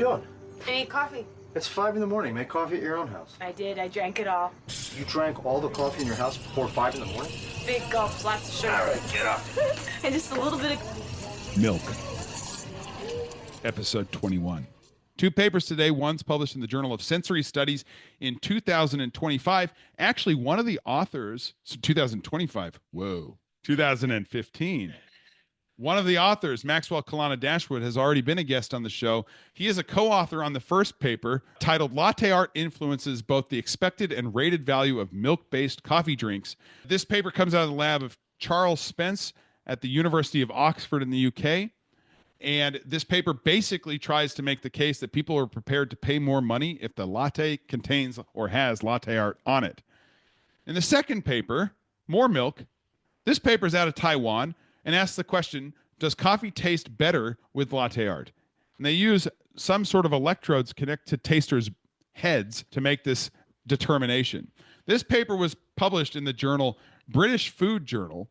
doing? I need coffee. It's 5 in the morning. Make coffee at your own house. I did. I drank it all. You drank all the coffee in your house before 5 in the morning? Big gulps, lots of sugar. All right, get up. And just a little bit of... Milk. Episode 21. Two papers today. One's published in the Journal of Sensory Studies in 2025. Actually, one of the authors, so 2025, 2015. One of the authors, Maxwell Kalana Dashwood, has already been a guest on the show. He is a co-author on the first paper titled Latte Art Influences Both the Expected and Rated Value of Milk-Based Coffee Drinks. This paper comes out of the lab of Charles Spence at the University of Oxford in the UK. And this paper basically tries to make the case that people are prepared to pay more money if the latte contains or has latte art on it. In the second paper, More Milk, this paper is out of Taiwan and asks the question, does coffee taste better with latte art? And they use some sort of electrodes connect to tasters' heads to make this determination. This paper was published in the journal British Food Journal.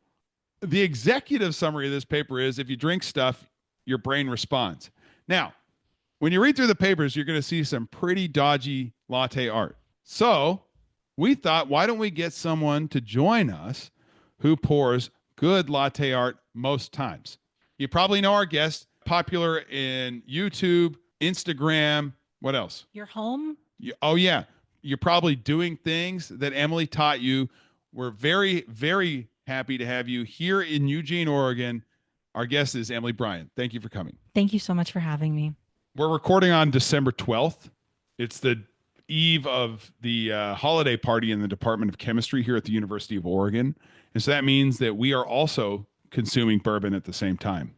The executive summary of this paper is, if you drink stuff, your brain responds. Now, when you read through the papers, you're going to see some pretty dodgy latte art. So we thought, why don't we get someone to join us who pours good latte art most times? You probably know our guest, popular in YouTube, Instagram. What else? Your home? Oh, yeah. You're probably doing things that Emilee taught you. We're very, very happy to have you here in Eugene, Oregon. Our guest is Emilee Bryant. Thank you for coming. Thank you so much for having me. We're recording on December 12th. It's the eve of the holiday party in the Department of Chemistry here at the University of Oregon. And so that means that we are also consuming bourbon at the same time.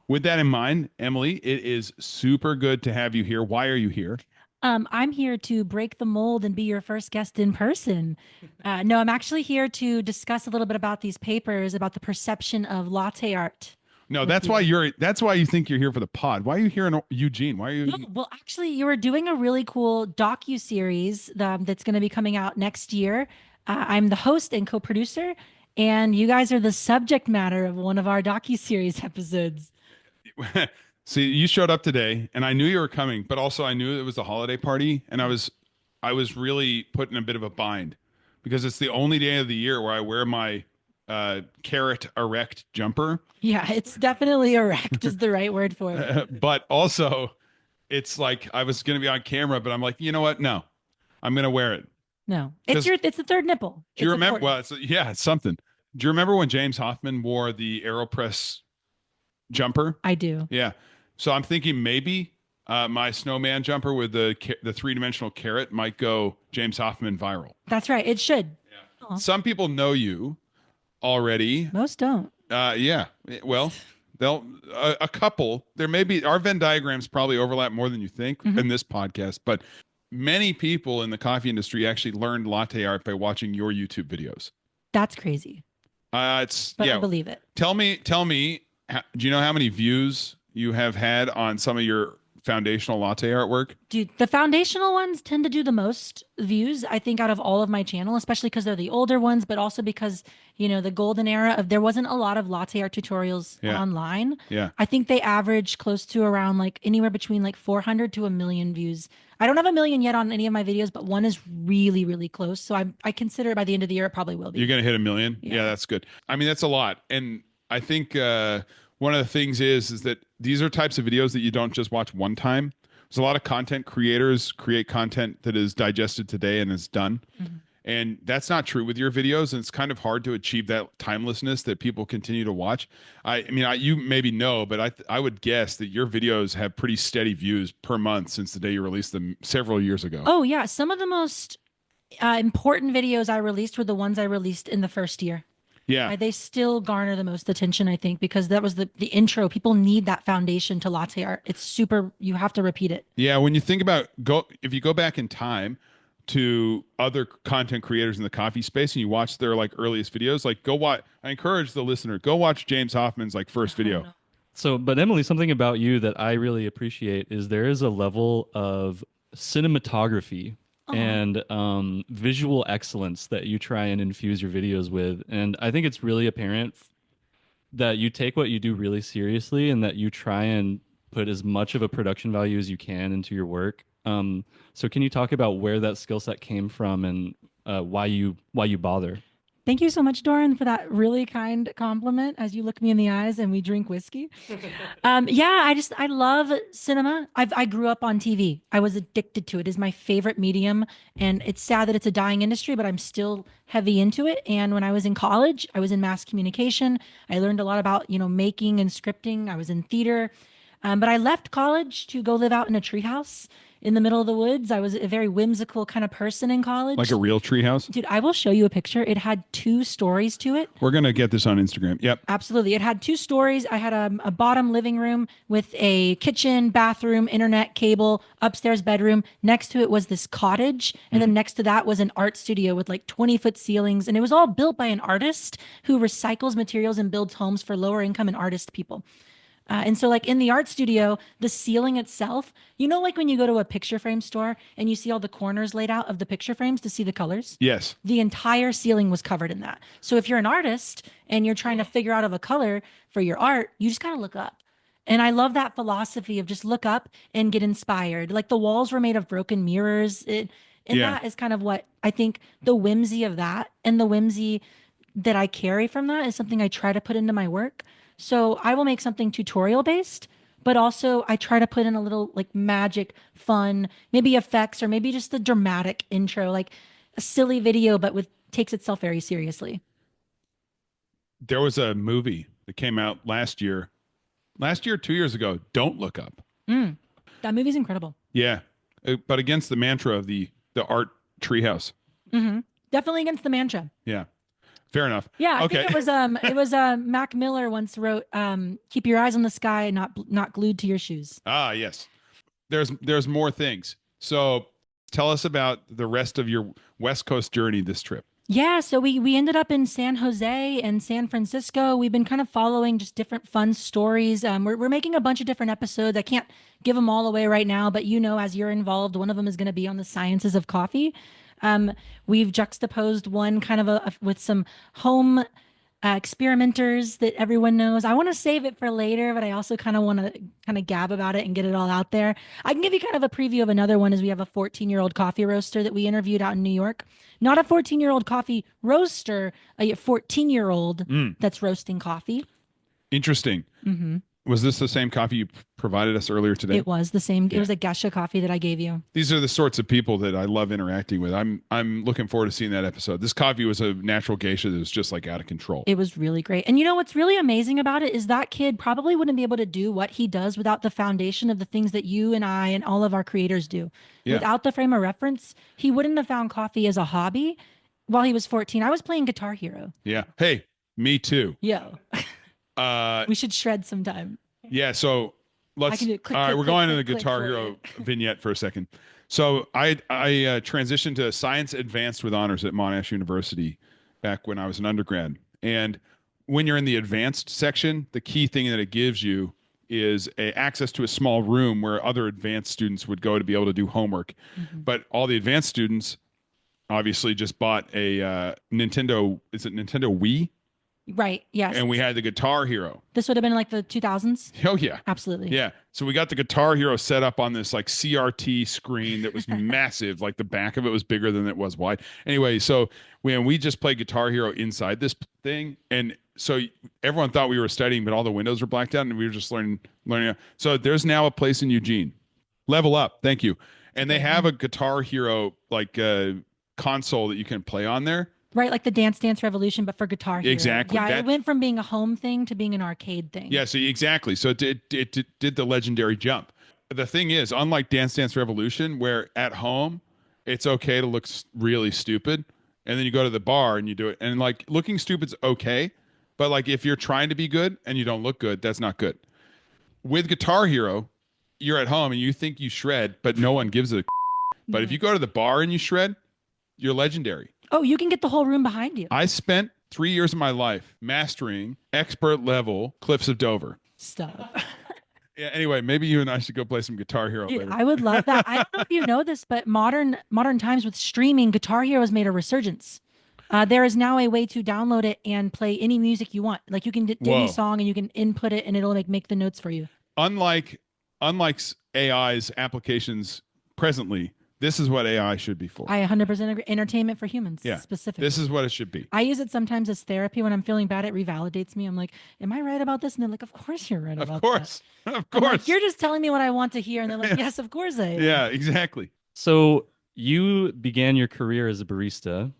With that in mind, Emilee, it is super good to have you here. Why are you here? I'm here to break the mold and be your first guest in person. No, I'm actually here to discuss a little bit about these papers, about the perception of latte art. No, that's why you think you're here for the pod. Why are you here in Eugene? Why are you? No, well, actually, you were doing a really cool docu-series that's going to be coming out next year. I'm the host and co-producer, and you guys are the subject matter of one of our docu-series episodes. See, you showed up today, and I knew you were coming, but also I knew it was a holiday party, and I was really put in a bit of a bind because it's the only day of the year where I wear my carrot erect jumper. Yeah, it's definitely erect is the right word for it. But also, it's like I was going to be on camera, but I'm like, you know what? No, I'm going to wear it. No, it's the third nipple. Do you remember? Well, it's something. Do you remember when James Hoffman wore the AeroPress jumper? I do. Yeah. So I'm thinking maybe my snowman jumper with the three-dimensional carrot might go James Hoffman viral. That's right. It should. Yeah. Some people know you already. Most don't. Yeah. Well, they'll a couple. There may be our Venn diagrams probably overlap more than you think in this podcast, but many people in the coffee industry actually learned latte art by watching your YouTube videos. That's crazy. I believe it. Tell me. Do you know how many views you have had on some of your foundational latte artwork? Dude, the foundational ones tend to do the most views, I think, out of all of my channel, especially because they're the older ones, but also because, the golden era of there wasn't a lot of latte art tutorials online. Yeah. I think they average close to around anywhere between 400 to 1 million views. I don't have 1 million yet on any of my videos, but one is really, really close. So I consider by the end of the year, it probably will be. You're going to hit 1 million? Yeah, that's good. I mean, that's a lot. And I think one of the things is that these are types of videos that you don't just watch one time. There's a lot of content creators create content that is digested today and is done. Mm-hmm. And that's not true with your videos. And it's kind of hard to achieve that timelessness that people continue to watch. You maybe know, but I would guess that your videos have pretty steady views per month since the day you released them several years ago. Oh, yeah. Some of the most important videos I released were the ones I released in the first year. Yeah. They still garner the most attention, I think, because that was the intro. People need that foundation to latte art. It's super, you have to repeat it. Yeah. When you think about if you go back in time to other content creators in the coffee space and you watch their earliest videos, go watch, I encourage the listener, go watch James Hoffman's first video. No. So, but Emilee, something about you that I really appreciate is there is a level of cinematography and visual excellence that you try and infuse your videos with. And I think it's really apparent that you take what you do really seriously and that you try and put as much of a production value as you can into your work. So can you talk about where that skill set came from and why you bother? Thank you so much, Doran, for that really kind compliment as you look me in the eyes and we drink whiskey. Yeah, I love cinema. I grew up on TV. I was addicted to it. It is my favorite medium. And it's sad that it's a dying industry, but I'm still heavy into it. And when I was in college, I was in mass communication. I learned a lot about, making and scripting. I was in theater. But I left college to go live out in a treehouse in the middle of the woods. I was a very whimsical kind of person in college. Like a real treehouse? Dude, I will show you a picture. It had 2 stories to it. We're going to get this on Instagram. Yep. Absolutely. It had 2 stories. I had a bottom living room with a kitchen, bathroom, internet, cable, upstairs bedroom. Next to it was this cottage. And then next to that was an art studio with like 20-foot ceilings. And it was all built by an artist who recycles materials and builds homes for lower income and artist people. And so like in the art studio, the ceiling itself, like when you go to a picture frame store and you see all the corners laid out of the picture frames to see the colors? Yes. The entire ceiling was covered in that. So if you're an artist and you're trying to figure out of a color for your art, you just got to look up. And I love that philosophy of just look up and get inspired. Like the walls were made of broken mirrors. That is kind of what I think the whimsy of that and the whimsy that I carry from that is something I try to put into my work. So I will make something tutorial based, but also I try to put in a little like magic, fun, maybe effects, or maybe just the dramatic intro, like a silly video, but takes itself very seriously. There was a movie that came out last year, 2 years ago. Don't Look Up. That movie's incredible. Yeah. But against the mantra of the art treehouse. Definitely against the mantra. Yeah. Fair enough. Yeah, I okay. think it was Mac Miller once wrote, "Keep your eyes on the sky, not glued to your shoes." Ah, yes. There's more things. So tell us about the rest of your West Coast journey this trip. Yeah, so we ended up in San Jose and San Francisco. We've been kind of following just different fun stories. We're making a bunch of different episodes. I can't give them all away right now, but as you're involved, one of them is going to be on the sciences of coffee. We've juxtaposed one kind of with some home experimenters that everyone knows. I want to save it for later, but I also kind of want to kind of gab about it and get it all out there. I can give you kind of a preview of another one. Is we have a 14-year-old coffee roaster that we interviewed out in New York. Not a 14-year-old coffee roaster, a 14-year-old that's roasting coffee. Interesting. Was this the same coffee you provided us earlier today? It was the same. Yeah. It was a Gesha coffee that I gave you. These are the sorts of people that I love interacting with. I'm looking forward to seeing that episode. This coffee was a natural geisha that was just like out of control. It was really great. And what's really amazing about it is that kid probably wouldn't be able to do what he does without the foundation of the things that you and I and all of our creators do. Yeah. Without the frame of reference, he wouldn't have found coffee as a hobby while he was 14. I was playing Guitar Hero. Yeah. Hey, me too. Yo. We should shred sometime. Yeah, so let's. All right, we're going to the Guitar Hero vignette for a second. So I transitioned to Science Advanced with Honors at Monash University back when I was an undergrad. And when you're in the advanced section, the key thing that it gives you is access to a small room where other advanced students would go to be able to do homework. But all the advanced students obviously just bought a Nintendo. Is it Nintendo Wii? Right. Yes. And we had the Guitar Hero. This would have been like the 2000s. Oh yeah. Absolutely. Yeah. So we got the Guitar Hero set up on this like CRT screen that was massive. Like the back of it was bigger than it was wide. Anyway, so when we just played Guitar Hero inside this thing, and so everyone thought we were studying, but all the windows were blacked out, and we were just learning. So there's now a place in Eugene. Level Up. Thank you. And they have a Guitar Hero like console that you can play on there. Right, like the Dance Dance Revolution, but for Guitar Hero. Exactly. Yeah, it went from being a home thing to being an arcade thing. Yeah, so exactly. So it did the legendary jump. The thing is, unlike Dance Dance Revolution, where at home it's okay to look really stupid, and then you go to the bar and you do it, and like looking stupid's okay, but like if you're trying to be good and you don't look good, that's not good. With Guitar Hero, you're at home and you think you shred, but no one gives a. But if you go to the bar and you shred, you're legendary. Oh, you can get the whole room behind you. I spent 3 years of my life mastering expert level Cliffs of Dover. Stuff. Yeah. Anyway, maybe you and I should go play some Guitar Hero Dude, later. I would love that. I don't know if you know this, but modern times with streaming, Guitar Hero has made a resurgence. There is now a way to download it and play any music you want. Like you can do any song and you can input it and it'll make the notes for you. Unlike unlike AI's applications presently, this is what AI should be for. I 100% agree. Entertainment for humans, Yeah, specifically. this is what it should be. I use it sometimes as therapy when I'm feeling bad. It revalidates me. I'm like, am I right about this? And they're like, of course you're right about Of course. that. Of I'm like, course. you're just telling me what I want to hear. And they're like, yes, of course I am. Yeah, exactly. So you began your career as a barista,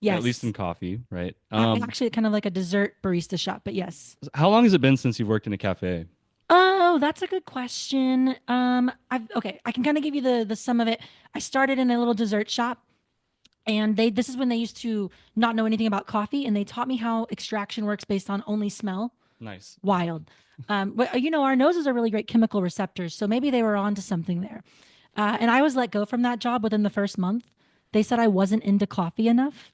Yes. at least in coffee, right? Actually, kind of like a dessert barista shop, but yes. How long has it been since you've worked in a cafe? Oh, that's a good question. I can kind of give you the sum of it. I started in a little dessert shop, and this is when they used to not know anything about coffee, and they taught me how extraction works based on only smell. Nice. Wild. But our noses are really great chemical receptors, so maybe they were onto something there. And I was let go from that job within the first month. They said I wasn't into coffee enough.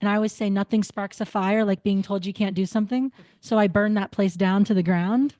And I always say nothing sparks a fire like being told you can't do something. So I burned that place down to the ground.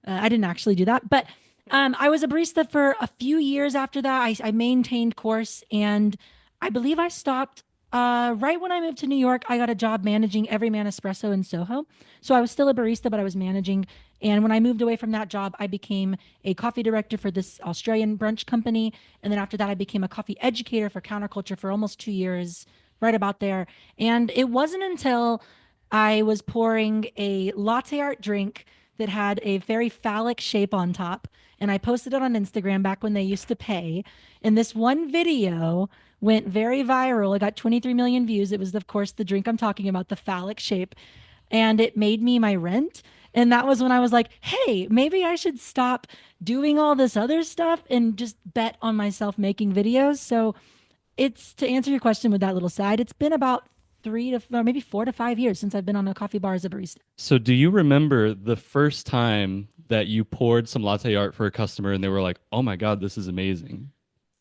I didn't actually do that. But I was a barista for a few years after that. I maintained course. And I believe I stopped right when I moved to New York. I got a job managing Everyman Espresso in Soho. So I was still a barista, but I was managing. And when I moved away from that job, I became a coffee director for this Australian brunch company. And then after that, I became a coffee educator for Counterculture for almost 2 years, right about there. And it wasn't until I was pouring a latte art drink that had a very phallic shape on top. And I posted it on Instagram back when they used to pay. And this one video went very viral. It got 23 million views. It was, of course, the drink I'm talking about, the phallic shape. And it made me my rent. And that was when I was like, hey, maybe I should stop doing all this other stuff and just bet on myself making videos. So it's, to answer your question with that little side, it's been about 4 to 5 years since I've been on a coffee bar as a barista. So do you remember the first time that you poured some latte art for a customer and they were like, oh my God, this is amazing?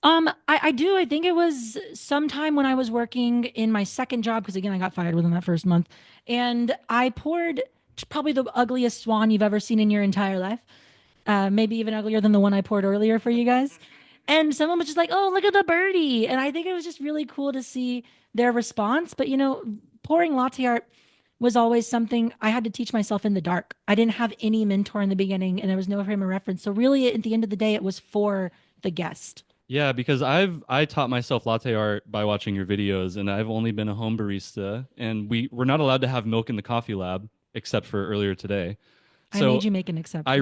I do. I think it was sometime when I was working in my second job, because again, I got fired within that first month. And I poured probably the ugliest swan you've ever seen in your entire life. Maybe even uglier than the one I poured earlier for you guys. And someone was just like, oh, look at the birdie. And I think it was just really cool to see their response. But, pouring latte art was always something I had to teach myself in the dark. I didn't have any mentor in the beginning, and there was no frame of reference. So really, at the end of the day, it was for the guest. Yeah, because I taught myself latte art by watching your videos, and I've only been a home barista, and we're not allowed to have milk in the coffee lab except for earlier today. I made you make an exception. I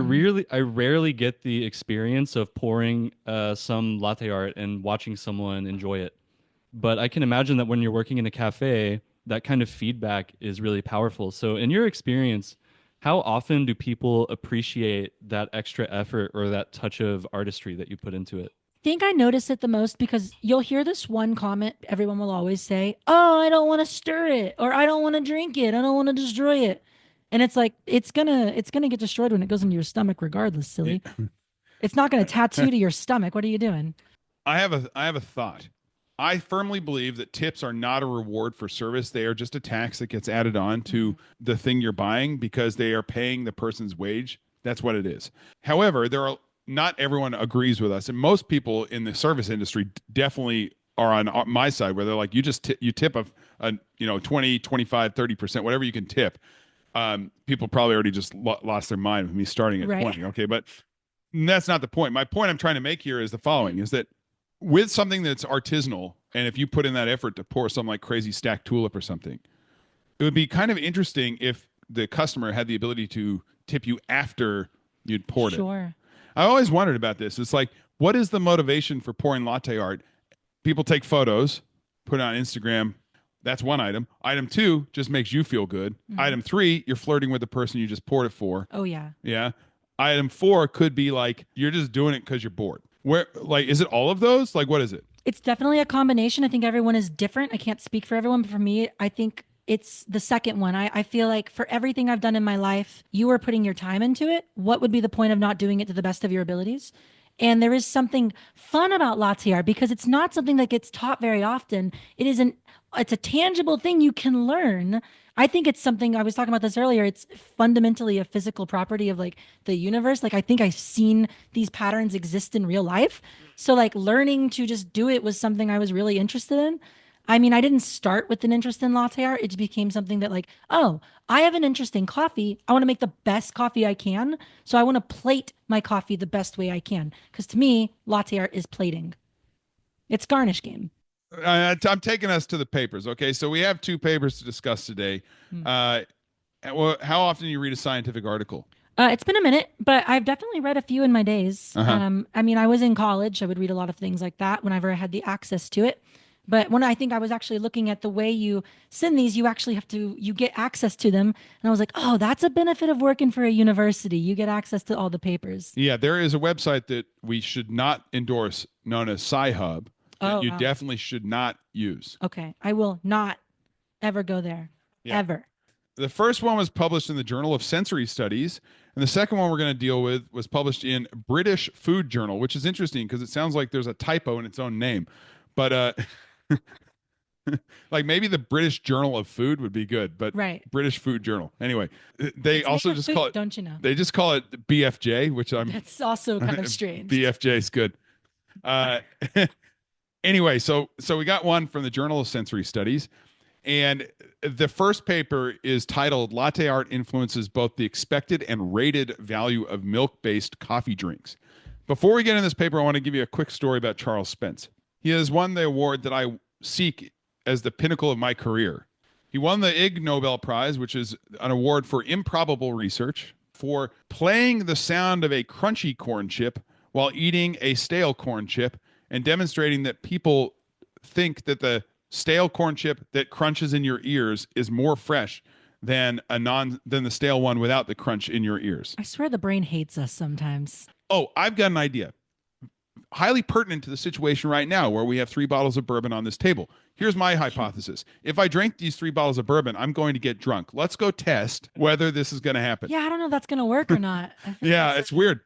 rarely get the experience of pouring some latte art and watching someone enjoy it. But I can imagine that when you're working in a cafe, that kind of feedback is really powerful. So in your experience, how often do people appreciate that extra effort or that touch of artistry that you put into it? I think I notice it the most because you'll hear this one comment everyone will always say, oh, I don't want to stir it, or I don't want to drink it, I don't want to destroy it. And it's like, it's gonna get destroyed when it goes into your stomach regardless, silly. It's not gonna tattoo to your stomach. What are you doing? I have a thought. I firmly believe that tips are not a reward for service. They are just a tax that gets added on to the thing you're buying because they are paying the person's wage. That's what it is. However, not everyone agrees with us. And most people in the service industry definitely are on my side, where they're like, you just you tip a 20, 25, 30%, whatever you can tip. People probably already just lost their mind with me starting at 20. Okay. But that's not the point. My point I'm trying to make here is the following, is that with something that's artisanal, and if you put in that effort to pour some like crazy stacked tulip or something, it would be kind of interesting if the customer had the ability to tip you after you'd poured it. Sure. I always wondered about this. It's like, what is the motivation for pouring latte art? People take photos, put it on Instagram. That's one item. Item 2 just makes you feel good. Mm-hmm. Item 3, you're flirting with the person you just poured it for. Oh, yeah. Yeah. Item 4 could be like, you're just doing it because you're bored. Is it all of those? Like, what is it? It's definitely a combination. I think everyone is different. I can't speak for everyone, but for me, I think it's the second one. I feel like for everything I've done in my life, you are putting your time into it. What would be the point of not doing it to the best of your abilities? And there is something fun about latte art because it's not something that gets taught very often. It's a tangible thing you can learn. I think it's something, I was talking about this earlier, it's fundamentally a physical property of like the universe. Like I think I've seen these patterns exist in real life. So like learning to just do it was something I was really interested in. I mean, I didn't start with an interest in latte art. It became something that, like, oh, I have an interest in coffee. I want to make the best coffee I can. So I want to plate my coffee the best way I can. Because to me, latte art is plating. It's garnish game. I'm taking us to the papers. Okay, so we have two papers to discuss today. How often do you read a scientific article? It's been a minute, but I've definitely read a few in my days. I mean, I was in college. I would read a lot of things like that whenever I had the access to it. But when I think I was actually looking at the way you send these, you actually have to, you get access to them. And I was like, oh, that's a benefit of working for a university. You get access to all the papers. Yeah, there is a website that we should not endorse known as Sci-Hub that you definitely should not use. Okay. I will not ever go there. Yeah. Ever. The first one was published in the Journal of Sensory Studies, and the second one we're going to deal with was published in British Food Journal, which is interesting because it sounds like there's a typo in its own name. But like maybe the British Journal of Food would be good, but right. British Food Journal. Anyway, they also just call it, don't you know? They just call it BFJ, which That's also kind of strange. BFJ is good. Anyway, so we got one from the Journal of Sensory Studies, and the first paper is titled "Latte Art Influences Both the Expected and Rated Value of Milk-Based Coffee Drinks." Before we get into this paper, I want to give you a quick story about Charles Spence. He has won the award that I seek as the pinnacle of my career. He won the Ig Nobel Prize, which is an award for improbable research, for playing the sound of a crunchy corn chip while eating a stale corn chip and demonstrating that people think that the stale corn chip that crunches in your ears is more fresh than the stale one without the crunch in your ears. I swear the brain hates us sometimes. Oh, I've got an idea. Highly pertinent to the situation right now where we have 3 bottles of bourbon on this table. Here's my hypothesis. If I drink these 3 bottles of bourbon, I'm going to get drunk. Let's go test whether this is going to happen. Yeah, I don't know if that's going to work or not. Yeah, it's weird.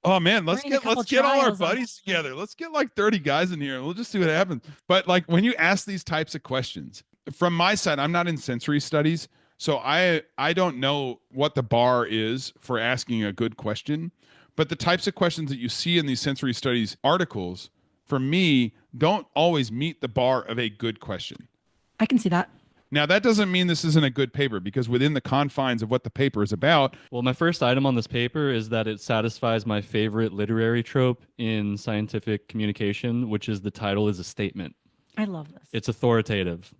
Oh man, let's get all our buddies on. together. Let's get like 30 guys in here and we'll just see what happens. But like when you ask these types of questions, from my side, I'm not in sensory studies, so I don't know what the bar is for asking a good question. But the types of questions that you see in these sensory studies articles, for me, don't always meet the bar of a good question. I can see that. Now, that doesn't mean this isn't a good paper, because within the confines of what the paper is about. Well, my first item on this paper is that it satisfies my favorite literary trope in scientific communication, which is the title is a statement. I love this. It's authoritative.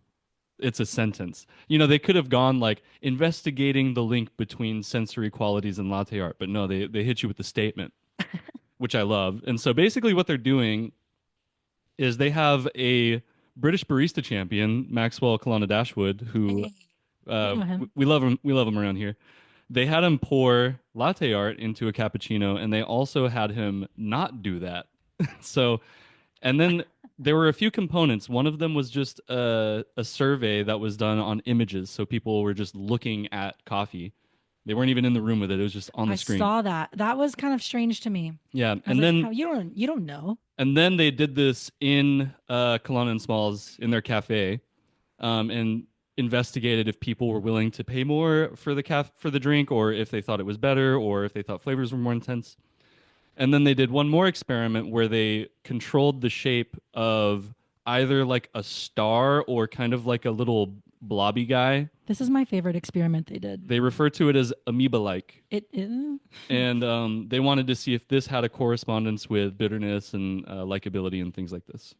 It's a sentence. You know, they could have gone like investigating the link between sensory qualities and latte art, but no, they hit you with the statement, which I love. And so basically what they're doing is they have a British barista champion, Maxwell Kalana Dashwood, who we love him. We love him around here. They had him pour latte art into a cappuccino, and they also had him not do that. And then there were a few components. One of them was just a survey that was done on images, so people were just looking at coffee. They weren't even in the room with it. It was just on the screen. I saw that. That was kind of strange to me. Yeah, and then you don't know. And then they did this in Kelowna and Smalls in their cafe, and investigated if people were willing to pay more for the drink, or if they thought it was better, or if they thought flavors were more intense. And then they did one more experiment where they controlled the shape of either like a star or kind of like a little blobby guy. This is my favorite experiment they did. They refer to it as amoeba-like. It is. And they wanted to see if this had a correspondence with bitterness and likability and things like this.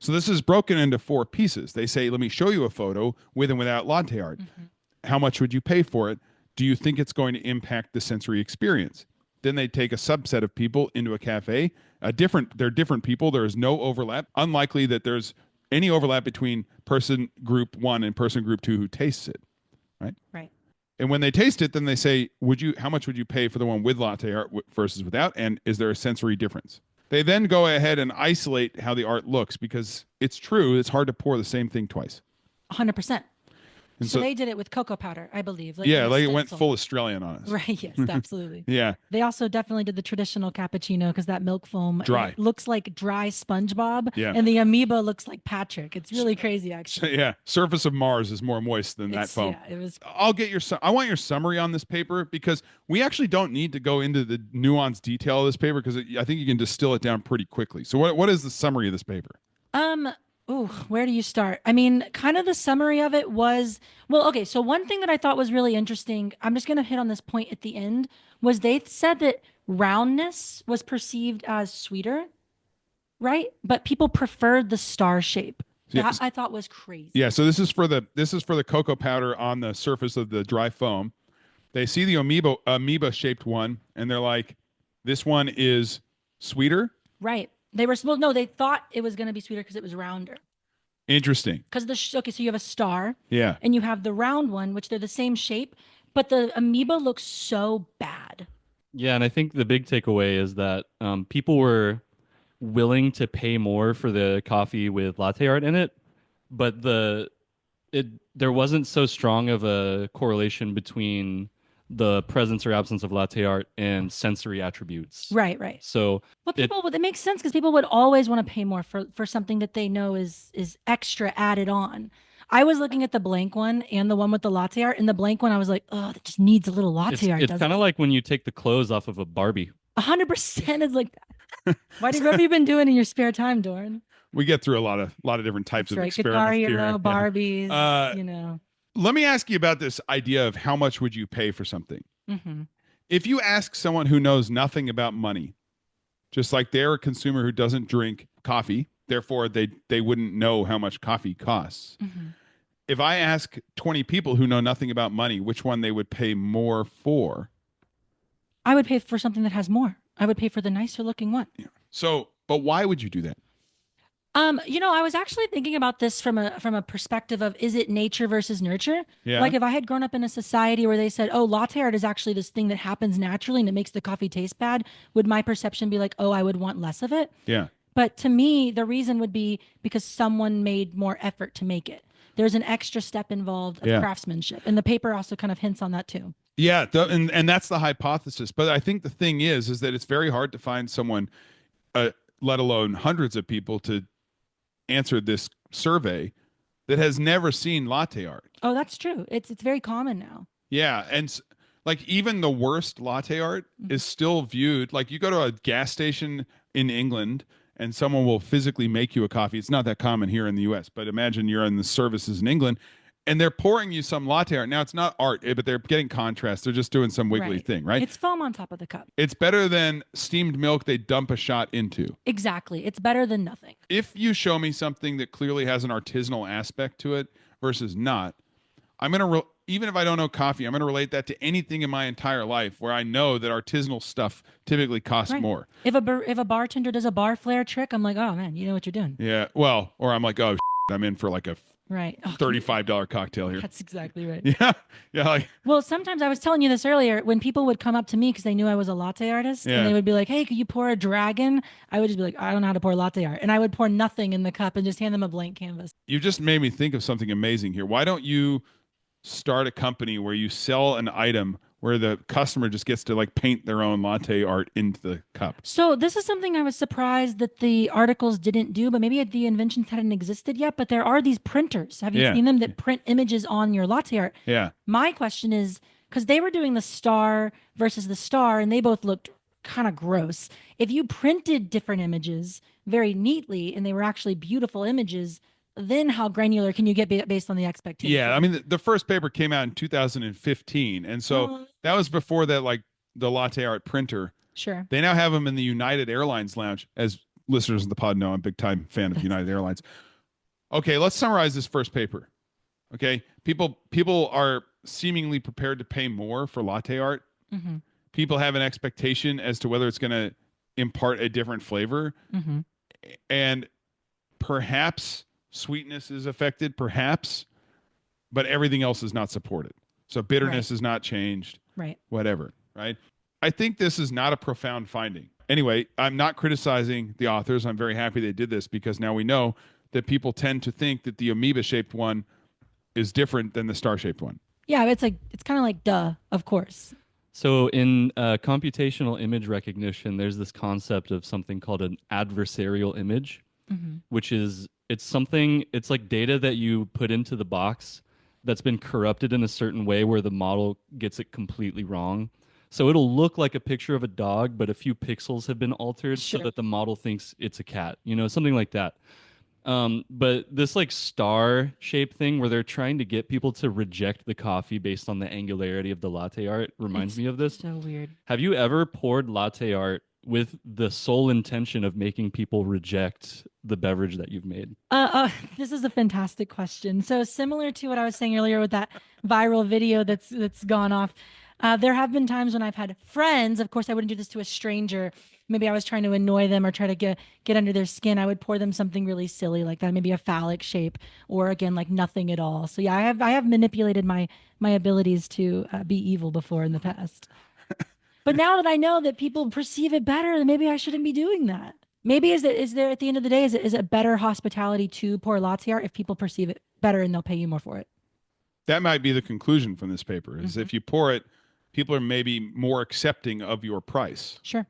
So this is broken into 4 pieces. They say, let me show you a photo with and without latte art. Mm-hmm. How much would you pay for it? Do you think it's going to impact the sensory experience? Then they take a subset of people into a cafe. They're different people. There is no overlap. Unlikely that there's any overlap between person group 1 and person group 2 who tastes it, right? Right. And when they taste it, then they say, how much would you pay for the one with latte art versus without? And is there a sensory difference? They then go ahead and isolate how the art looks, because it's true, it's hard to pour the same thing twice. 100%. And so they did it with cocoa powder, I believe. Like it went full Australian on us. Right, yes, absolutely. Yeah. They also definitely did the traditional cappuccino, because that milk foam looks like dry SpongeBob, and the amoeba looks like Patrick. It's really crazy, actually. Yeah, surface of Mars is more moist than that foam. Yeah, it was. I want your summary on this paper, because we actually don't need to go into the nuanced detail of this paper, because I think you can distill it down pretty quickly. So what is the summary of this paper? Ooh, where do you start? I mean, kind of the summary of it was, well, okay, so one thing that I thought was really interesting, I'm just going to hit on this point at the end, was they said that roundness was perceived as sweeter, right? But people preferred the star shape. That Yes. I thought was crazy. Yeah, so this is for the cocoa powder on the surface of the dry foam. They see the amoeba shaped one, and they're like, "This one is sweeter." Right. They were, well, no, they thought it was going to be sweeter because it was rounder. Interesting. Because okay, so you have a star Yeah. and you have the round one, which they're the same shape, but the amoeba looks so bad. Yeah, and I think the big takeaway is that people were willing to pay more for the coffee with latte art in it, but there wasn't so strong of a correlation between the presence or absence of latte art and sensory attributes. Right, right. So Well, it makes sense because people would always want to pay more for something that they know is extra added on. I was looking at the blank one and the one with the latte art, and the blank one I was like, oh, that just needs a little latte art. it's Doesn't kind of it? like when you take the clothes off of a Barbie. 100% is like that. What have you been doing in your spare time, Doran? We get through a lot of different types That's of right. Guitar experiments here. Hero, Yeah. Barbies, Uh, Let me ask you about this idea of how much would you pay for something? hmm If you ask someone who knows nothing about money, just like they're a consumer who doesn't drink coffee, therefore they wouldn't know how much coffee costs. hmm If I ask 20 people who know nothing about money which one they would pay more for. I would pay for something that has more. I would pay for the nicer looking one. Yeah. So, but why would you do that? I was actually thinking about this from a perspective of, is it nature versus nurture? Yeah. Like if I had grown up in a society where they said, "Oh, latte art is actually this thing that happens naturally and it makes the coffee taste bad," would my perception be like, "Oh, I would want less of it?" Yeah. But to me, the reason would be because someone made more effort to make it. There's an extra step involved of Yeah. craftsmanship, and the paper also kind of hints on that too. Yeah, and that's the hypothesis. But I think the thing is that it's very hard to find someone, let alone hundreds of people, to answer this survey that has never seen latte art. Oh, that's true. It's very common now. Yeah, and like even the worst latte art is still viewed like you go to a gas station in England and someone will physically make you a coffee. It's not that common here in the US, but imagine you're in the services in England and they're pouring you some latte art. Now it's not art, but they're getting contrast. They're just doing some wiggly thing, right? It's foam on top of the cup. It's better than steamed milk they dump a shot into. Exactly. It's better than nothing. If you show me something that clearly has an artisanal aspect to it versus not, I'm going to, even if I don't know coffee, I'm going to relate that to anything in my entire life where I know that artisanal stuff typically costs Right. more. If a bartender does a bar flare trick, I'm like, oh man, you know what you're doing. Yeah. Well, or I'm like, oh, I'm in for like a Right. Oh, $35 cocktail here. That's exactly right. Yeah. Yeah. Like, Well, sometimes I was telling you this earlier, when people would come up to me because they knew I was a latte artist, Yeah. and they would be like, "Hey, could you pour a dragon?" I would just be like, "I don't know how to pour latte art," and I would pour nothing in the cup and just hand them a blank canvas. you just made me think of something amazing here. Why don't you start a company where you sell an item where the customer just gets to like paint their own latte art into the cup? So this is something I was surprised that the articles didn't do, but maybe the inventions hadn't existed yet. But there are these printers. Have you Yeah. seen them that print images on your latte art? Yeah. My question is, because they were doing the star versus the star, and they both looked kind of gross. If you printed different images very neatly and they were actually beautiful images, then how granular can you get based on the expectation? Yeah, I mean the first paper came out in 2015, and so that was before that, like the latte art printer. Sure. They now have them in the United Airlines lounge. As listeners of the pod know, I'm a big time fan of United Airlines. Okay, let's summarize this first paper. Okay, people are seemingly prepared to pay more for latte art. Mm-hmm. People have an expectation as to whether it's going to impart a different flavor, Mm-hmm. and perhaps sweetness is affected, perhaps, but everything else is not supported. So bitterness is not changed, Right. whatever, right? I think this is not a profound finding. Anyway, I'm not criticizing the authors. I'm very happy they did this because now we know that people tend to think that the amoeba-shaped one is different than the star-shaped one. Yeah, it's kind of like duh, of course. So in computational image recognition, there's this concept of something called an adversarial image, Mm-hmm. which is it's like data that you put into the box that's been corrupted in a certain way where the model gets it completely wrong. So it'll look like a picture of a dog, but a few pixels have been altered so Sure. that the model thinks it's a cat, something like that. But this like star shape thing where they're trying to get people to reject the coffee based on the angularity of the latte art reminds It's me of this. so weird. Have you ever poured latte art with the sole intention of making people reject the beverage that you've made? This is a fantastic question. So similar to what I was saying earlier with that viral video that's gone off, there have been times when I've had friends. Of course, I wouldn't do this to a stranger. Maybe I was trying to annoy them or try to get under their skin. I would pour them something really silly like that, maybe a phallic shape, or again like nothing at all. So yeah, I have manipulated my abilities to be evil before in the past. But now that I know that people perceive it better, then maybe I shouldn't be doing that. Maybe is there at the end of the day, is it better hospitality to pour latte art if people perceive it better and they'll pay you more for it? That might be the conclusion from this paper, is Mm-hmm. if you pour it, people are maybe more accepting of your price. Sure.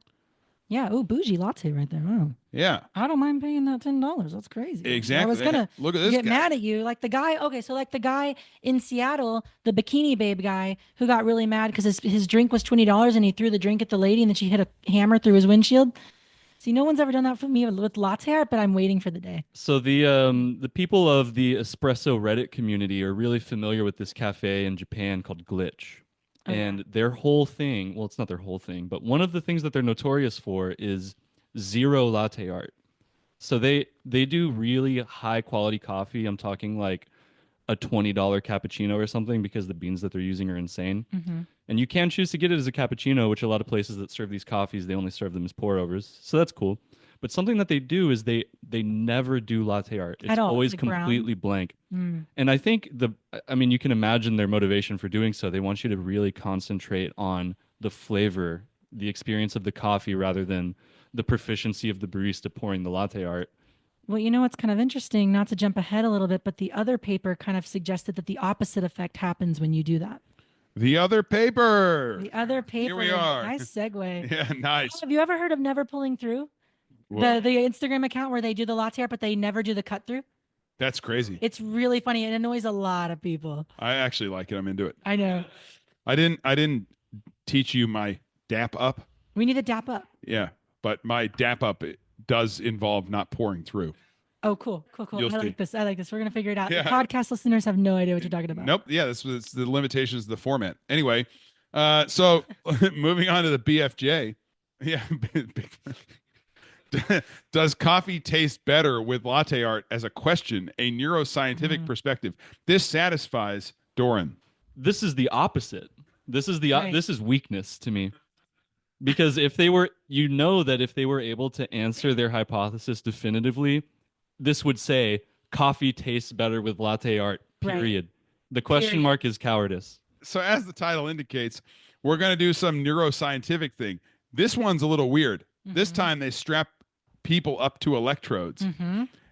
Yeah. Oh, bougie latte right there. Wow. Yeah, I don't mind paying that $10. That's crazy. exactly. I was gonna Look at this get guy. mad at you, like the guy. Okay, so like the guy in Seattle, the bikini babe guy, who got really mad because his drink was $20 and he threw the drink at the lady and then she hit a hammer through his windshield. See, no one's ever done that for me with latte art, but I'm waiting for the day. So the people of the espresso Reddit community are really familiar with this cafe in Japan called Glitch. Oh, yeah. And their whole thing, well, it's not their whole thing, but one of the things that they're notorious for is zero latte art. So they do really high quality coffee. I'm talking like a $20 cappuccino or something because the beans that they're using are insane. Mm-hmm. And you can choose to get it as a cappuccino, which a lot of places that serve these coffees, they only serve them as pour overs. So that's cool. But something that they do is they never do latte art. It's At all. always Like brown? completely blank. Mm. And I think you can imagine their motivation for doing so. They want you to really concentrate on the flavor, the experience of the coffee rather than the proficiency of the barista pouring the latte art. Well, you know what's kind of interesting, not to jump ahead a little bit, but the other paper kind of suggested that the opposite effect happens when you do that. The other paper. The other paper. Here we are. Nice segue. Yeah, nice. Have you ever heard of Never Pulling Through? Well, The Instagram account where they do the latte art, but they never do the cut through. that's crazy. It's really funny. It annoys a lot of people. I actually like it. I'm into it. I know. I didn't teach you my dap up. We need to dap up. Yeah, but my dap up does involve not pouring through. Oh, cool. You'll I see. like this. We're going to figure it out. Yeah. The podcast listeners have no idea what you're talking about. Nope. Yeah, that's the limitations of the format. Anyway, so moving on to the BFJ. Yeah. Does coffee taste better with latte art as a question, a neuroscientific perspective? This satisfies Doran. This is the opposite. This is Right. this is weakness to me. Because if they were, that if they were able to answer their hypothesis definitively, this would say coffee tastes better with latte art, Right. period. The question Period. mark is cowardice. So as the title indicates, we're going to do some neuroscientific thing. This one's a little weird. This time they strap people up to electrodes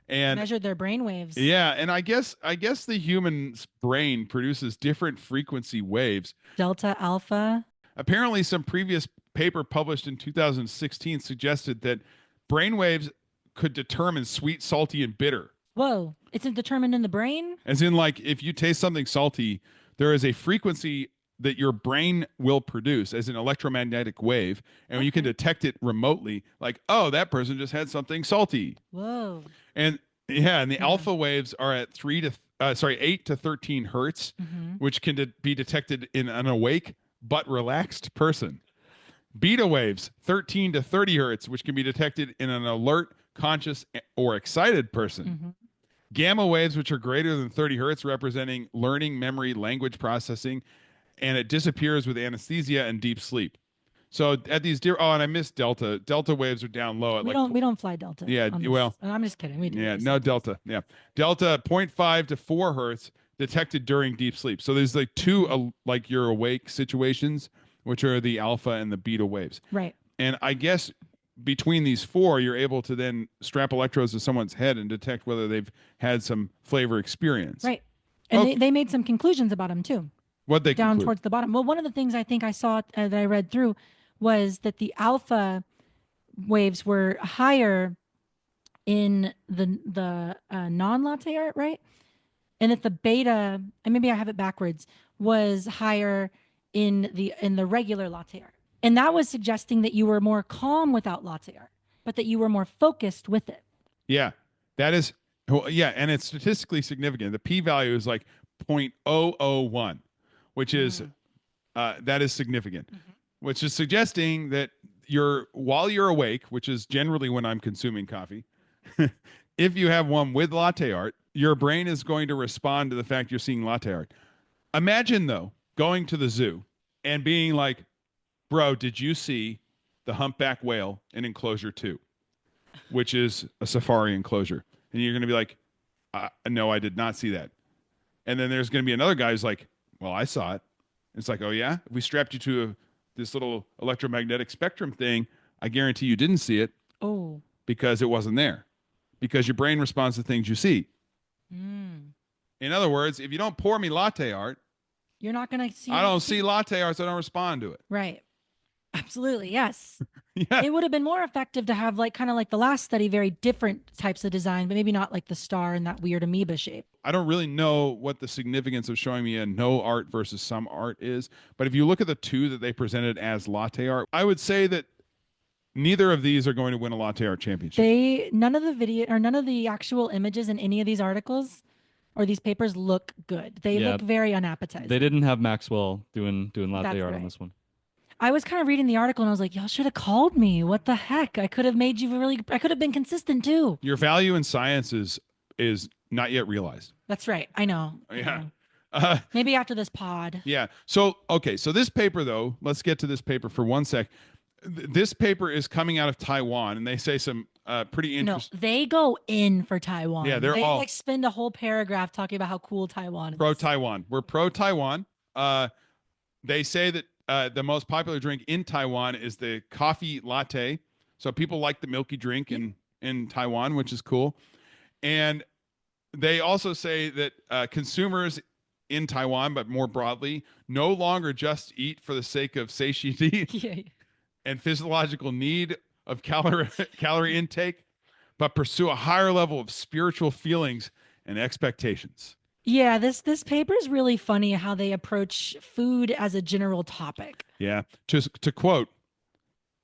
and Measured their brain waves. yeah, and I guess the human's brain produces different frequency waves. Delta, alpha. Apparently, some previous paper published in 2016 suggested that brain waves could determine sweet, salty, and bitter. Whoa. It's determined in the brain? As in, like, if you taste something salty, there is a frequency that your brain will produce as an electromagnetic wave, and you can detect it remotely. Like, oh, that person just had something salty. Whoa. And yeah, and the alpha waves are at 8 to 13 hertz, which can be detected in an awake but relaxed person. Beta waves, 13 to 30 hertz, which can be detected in an alert, conscious, or excited person. Gamma waves, which are greater than 30 hertz, representing learning, memory, language processing, and it disappears with anesthesia and deep sleep. So at these and I missed delta. Delta waves are down low at We don't fly Delta. Yeah, on this. well- I'm just kidding. We do. Yeah, this. no delta. Yeah, delta 0.5 to 4 hertz detected during deep sleep. So there's like two like you're awake situations, which are the alpha and the beta waves. Right. And I guess between these four, you're able to then strap electrodes to someone's head and detect whether they've had some flavor experience. Right. And Okay. they made some conclusions about them too, What they down conclude. towards the bottom. Well, one of the things I think I saw that I read through was that the alpha waves were higher in the non-latte art, right? And that the beta, and maybe I have it backwards, was higher in the regular latte art. And that was suggesting that you were more calm without latte art, but that you were more focused with it. Yeah, that is Well, yeah, and it's statistically significant. The p-value is like 0.001, which is that is significant, which is suggesting that while you're awake, which is generally when I'm consuming coffee, if you have one with latte art, your brain is going to respond to the fact you're seeing latte art. Imagine though going to the zoo and being like, "Bro, did you see the humpback whale in enclosure 2, which is a safari enclosure?" And you're going to be like, "No, I did not see that." And then there's going to be another guy who's like, "Well, I saw it." It's like, "Oh yeah, if we strapped you to this little electromagnetic spectrum thing, I guarantee you didn't see it Oh. because it wasn't there, because your brain responds to things you see." In other words, if you don't pour me latte art, You're not going to see. I don't see latte art, so I don't respond to it. Right. Absolutely. Yes. Yeah. It would have been more effective to have like kind of like the last study, very different types of design, but maybe not like the star and that weird amoeba shape. I don't really know what the significance of showing me a no art versus some art is, but if you look at the two that they presented as latte art, I would say that neither of these are going to win a latte art championship. None of the video or none of the actual images in any of these articles or these papers look good. They Yeah. look very unappetizing. They didn't have Maxwell doing latte That's art on right. this one. I was kind of reading the article and I was like, y'all should have called me. What the heck? I could have made you I could have been consistent too. Your value in science is not yet realized. That's right. I know. I Yeah. know. Maybe after this pod. Yeah. So, okay. So this paper, though, let's get to this paper for one sec. This paper is coming out of Taiwan, and they say some pretty No, interesting. they go in for Taiwan. Yeah, they like spend a whole paragraph talking about how cool Taiwan is. Pro Taiwan. We're pro Taiwan. They say that the most popular drink in Taiwan is the coffee latte. So people like the milky drink in Taiwan, which is cool. And they also say that consumers in Taiwan, but more broadly, no longer just eat for the sake of satiety Yeah. and physiological need of calorie intake, but pursue a higher level of spiritual feelings and expectations. Yeah, this paper is really funny how they approach food as a general topic. Yeah. To quote,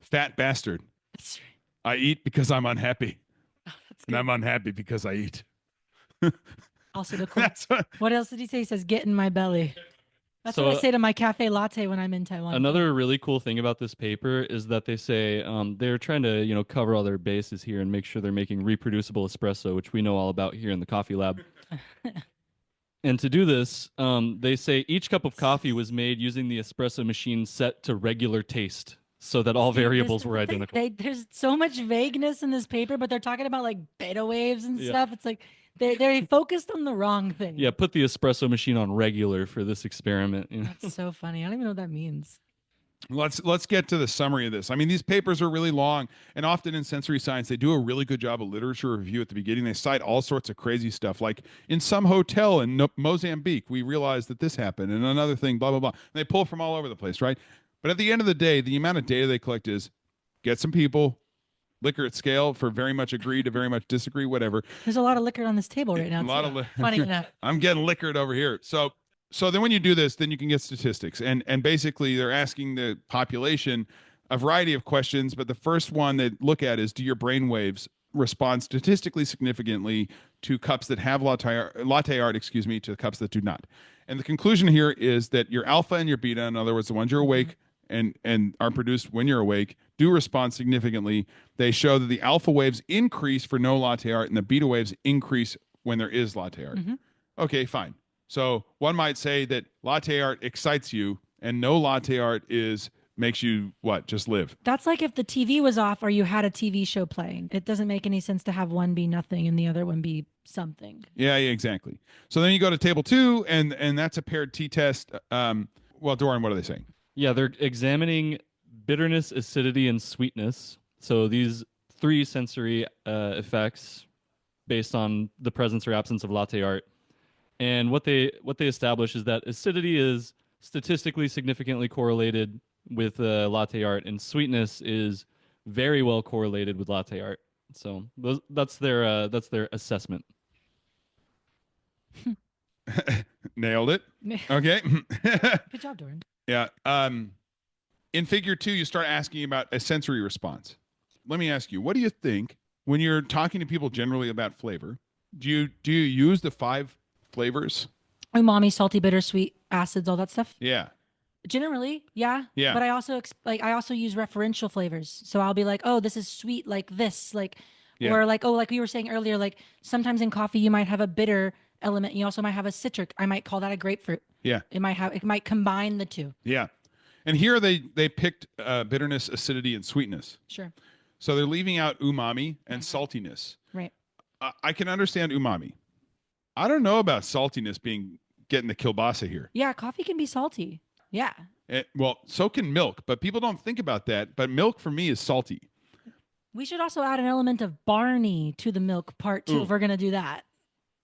"Fat bastard. That's I eat because I'm unhappy, that's and good. I'm unhappy because I eat." Also the quote. That's What else did he say? He says, "Get in my belly." That's So, what I say to my cafe latte when I'm in Taiwan. Another really cool thing about this paper is that they say they're trying to cover all their bases here and make sure they're making reproducible espresso, which we know all about here in the coffee lab. And to do this, they say each cup of coffee was made using the espresso machine set to regular taste, so that all variables were identical. There's so much vagueness in this paper, but they're talking about like beta waves and Yeah. stuff. It's like they're focused on the wrong thing. Yeah, put the espresso machine on regular for this experiment. That's so funny. I don't even know what that means. Let's get to the summary of this. I mean, these papers are really long, and often in sensory science, they do a really good job of literature review at the beginning. They cite all sorts of crazy stuff, like in some hotel in Mozambique, we realized that this happened, and another thing, blah blah blah. And they pull from all over the place, right? But at the end of the day, the amount of data they collect is get some people, liquor at scale for very much agree to very much disagree, whatever. There's a lot of liquor on this table right now. A lot too. of Funny enough. I'm getting liquored over here. So then when you do this, then you can get statistics. And basically they're asking the population a variety of questions, but the first one they look at is, do your brain waves respond statistically significantly to cups that have latte art, to cups that do not? And the conclusion here is that your alpha and your beta, in other words, the ones you're awake and are produced when you're awake, do respond significantly. They show that the alpha waves increase for no latte art and the beta waves increase when there is latte art. Okay, fine. So one might say that latte art excites you and no latte art makes you what? Just live. That's like if the TV was off or you had a TV show playing. It doesn't make any sense to have one be nothing and the other one be something. Yeah, exactly. So then you go to table 2 and that's a paired t-test. Well, Doran, what are they saying? Yeah, they're examining bitterness, acidity, and sweetness. So these 3 sensory effects based on the presence or absence of latte art. And what they establish is that acidity is statistically significantly correlated with latte art, and sweetness is very well correlated with latte art. So that's their assessment. Nailed it. Okay. Good job, Doran. Yeah. In figure 2, you start asking about a sensory response. Let me ask you, what do you think when you're talking to people generally about flavor? Do you use the 5 flavors? Umami, salty, bitter, sweet, acids, all that stuff. Yeah. Generally, yeah. Yeah. But I also I also use referential flavors. So I'll be like, oh, this is sweet like this, like, Yeah. or like, oh, like we were saying earlier, like sometimes in coffee you might have a bitter element. You also might have a citric. I might call that a grapefruit. Yeah. It might combine the two. Yeah. And here they picked bitterness, acidity, and sweetness. Sure. So they're leaving out umami and saltiness. Right. I can understand umami. I don't know about saltiness getting the kielbasa here. Yeah, coffee can be salty. Yeah. Well, so can milk, but people don't think about that. But milk for me is salty. We should also add an element of Barney to the milk part too, Ooh. if we're gonna do that.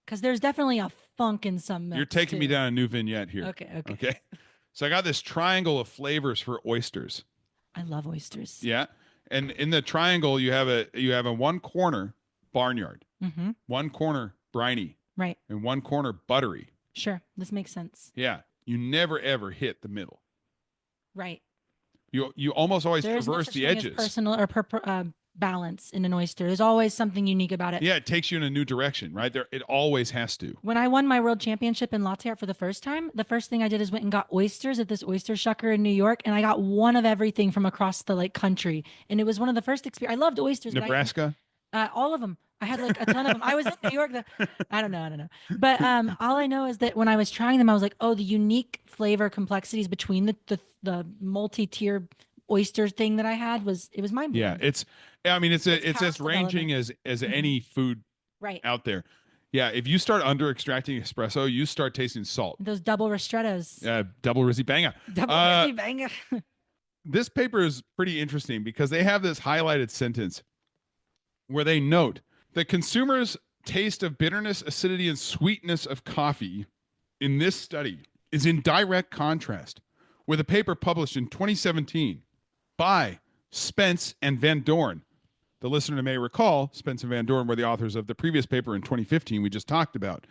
Because there's definitely a funk in some milk. You're taking me down a new vignette here. Okay. So I got this triangle of flavors for oysters. I love oysters. Yeah. And in the triangle, you have a one corner barnyard, Mm-hmm. one corner briny, Right. and one corner buttery. Sure. This makes sense. Yeah. You never ever hit the middle. Right. You almost always There's no traverse such the thing as edges. personal or balance in an oyster. There's always something unique about it. Yeah, it takes you in a new direction, right? There, it always has to. When I won my world championship in latte art for the first time, the first thing I did is went and got oysters at this oyster shucker in New York, and I got one of everything from across the country, and it was one of the first experience. I loved oysters. but Nebraska. all of them. I had like a ton of them. I was in New York. I don't know. But all I know is that when I was trying them, I was like, oh, the unique flavor complexities between the multi-tier oyster thing that I had was mind blowing. Yeah, it's as past ranging as any food Right. out there. Yeah, if you start under extracting espresso, you start tasting salt. Those double ristrettos. Double Rizzy Banga. Double Rizzy banger. This paper is pretty interesting because they have this highlighted sentence where they note the consumer's taste of bitterness, acidity, and sweetness of coffee in this study is in direct contrast with a paper published in 2017 by Spence and Van Doran. The listener may recall Spence and Van Doran were the authors of the previous paper in 2015 we just talked about,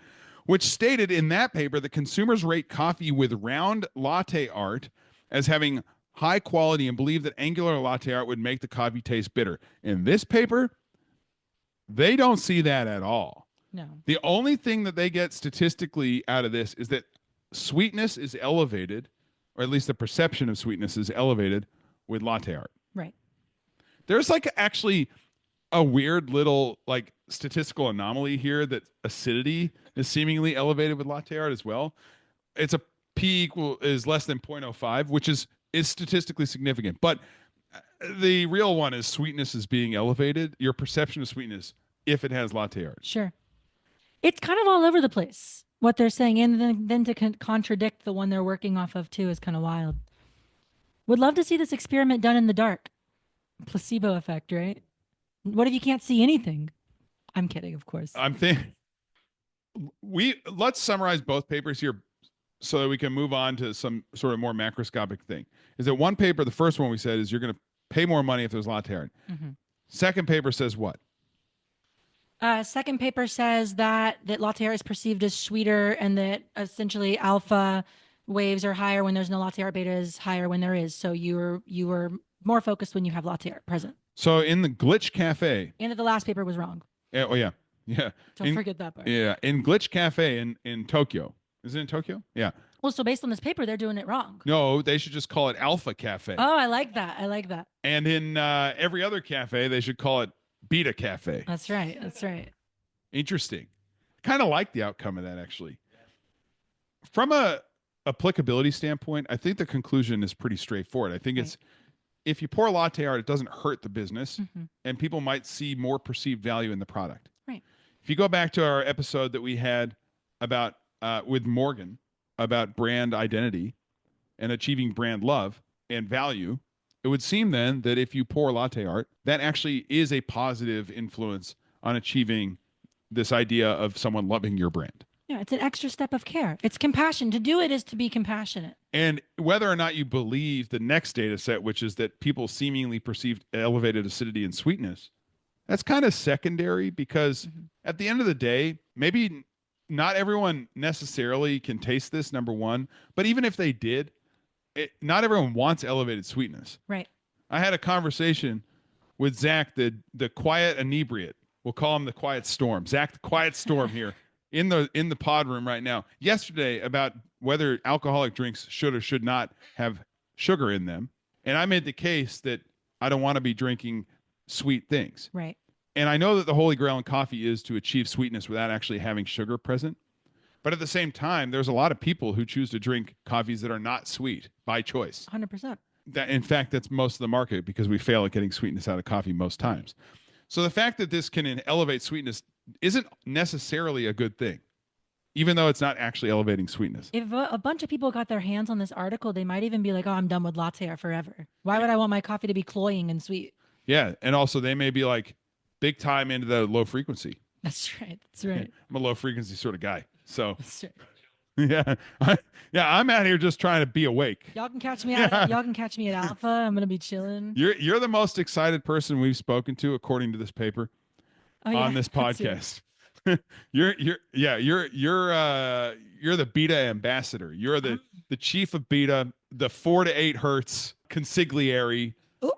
which stated in that paper that consumers rate coffee with round latte art as having high quality and believe that angular latte art would make the coffee taste bitter. In this paper, they don't see that at all. No. The only thing that they get statistically out of this is that sweetness is elevated, or at least the perception of sweetness is elevated with latte art. Right. There's actually a weird little statistical anomaly here that acidity is seemingly elevated with latte art as well. It's a P is less than 0.05, which is statistically significant. But the real one is sweetness is being elevated. Your perception of sweetness if it has latte art. Sure. It's kind of all over the place what they're saying, and then to contradict the one they're working off of too is kind of wild. Would love to see this experiment done in the dark. Placebo effect, right? What if you can't see anything? I'm kidding, of course. I'm thinking let's summarize both papers here so that we can move on to some sort of more macroscopic thing. Is that one paper, the first one we said is you're going to pay more money if there's latte art. Mm-hmm. Second paper says what? Second paper says that latte art is perceived as sweeter and that essentially alpha waves are higher when there's no latte art, beta is higher when there is. So you were more focused when you have latte art present. So in the Glitch Cafe. And that the last paper was wrong. Oh, yeah. Yeah. Don't forget that part. Yeah. In Glitch Cafe in Tokyo. Is it in Tokyo? Yeah. Well, so based on this paper, they're doing it wrong. No, they should just call it Alpha Cafe. Oh, I like that. And in every other cafe, they should call it Beta Cafe. That's right. Interesting. Kind of like the outcome of that, actually. From a applicability standpoint, I think the conclusion is pretty straightforward. I think it's if you pour latte art, it doesn't hurt the business, and people might see more perceived value in the product. Right. If you go back to our episode that we had about with Morgan about brand identity and achieving brand love and value, it would seem then that if you pour latte art, that actually is a positive influence on achieving this idea of someone loving your brand. Yeah, it's an extra step of care. It's compassion. To do it is to be compassionate. And whether or not you believe the next data set, which is that people seemingly perceived elevated acidity and sweetness, that's kind of secondary because at the end of the day, maybe not everyone necessarily can taste this, number one. But even if they did, not everyone wants elevated sweetness. Right. I had a conversation with Zach, the quiet inebriate, We'll call him the Quiet Storm. Zach, the Quiet Storm here in the pod room right now. Yesterday about whether alcoholic drinks should or should not have sugar in them. And I made the case that I don't want to be drinking sweet things. Right. And I know that the holy grail in coffee is to achieve sweetness without actually having sugar present. But at the same time, there's a lot of people who choose to drink coffees that are not sweet by choice. 100%. That, in fact, that's most of the market because we fail at getting sweetness out of coffee most times. So the fact that this can elevate sweetness isn't necessarily a good thing, even though it's not actually elevating sweetness. If a bunch of people got their hands on this article, they might even be like, oh, I'm done with latte art forever. Why would I want my coffee to be cloying and sweet? Yeah. And also they may be like big time into the low frequency. That's right. That's right. I'm a low frequency sort of guy. So That's right. I'm out here just trying to be awake. Y'all can catch me at y'all can catch me at Alpha. I'm gonna be chilling. You're the most excited person we've spoken to, according to this paper, on this podcast. you're the beta ambassador. You're the chief of beta, the 4 to 8 hertz consigliere. Ooh,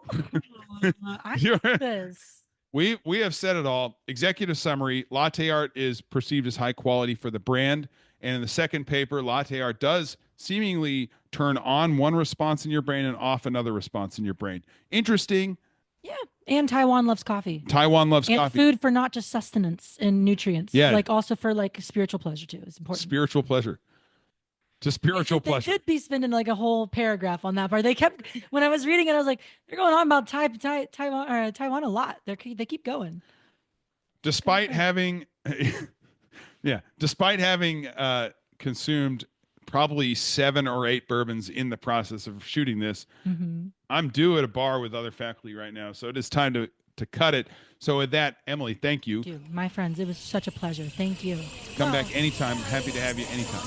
I like this. We have said it all. Executive summary: latte art is perceived as high quality for the brand. And in the second paper, latte art does seemingly turn on one response in your brain and off another response in your brain. Interesting. Yeah. And Taiwan loves coffee. Taiwan loves and coffee. Food for not just sustenance and nutrients. Yeah. Like also for like spiritual pleasure too. It's important. Spiritual pleasure. To spiritual pleasure. They could be spending like a whole paragraph on that part. They kept, when I was reading it, I was like, they're going on about Taiwan a lot. They keep going. Despite having consumed probably 7 or 8 bourbons in the process of shooting this, I'm due at a bar with other faculty right now, so it is time to cut it. So with that, Emilee, thank you. My friends, it was such a pleasure. Thank you. Come back anytime. Happy to have you anytime.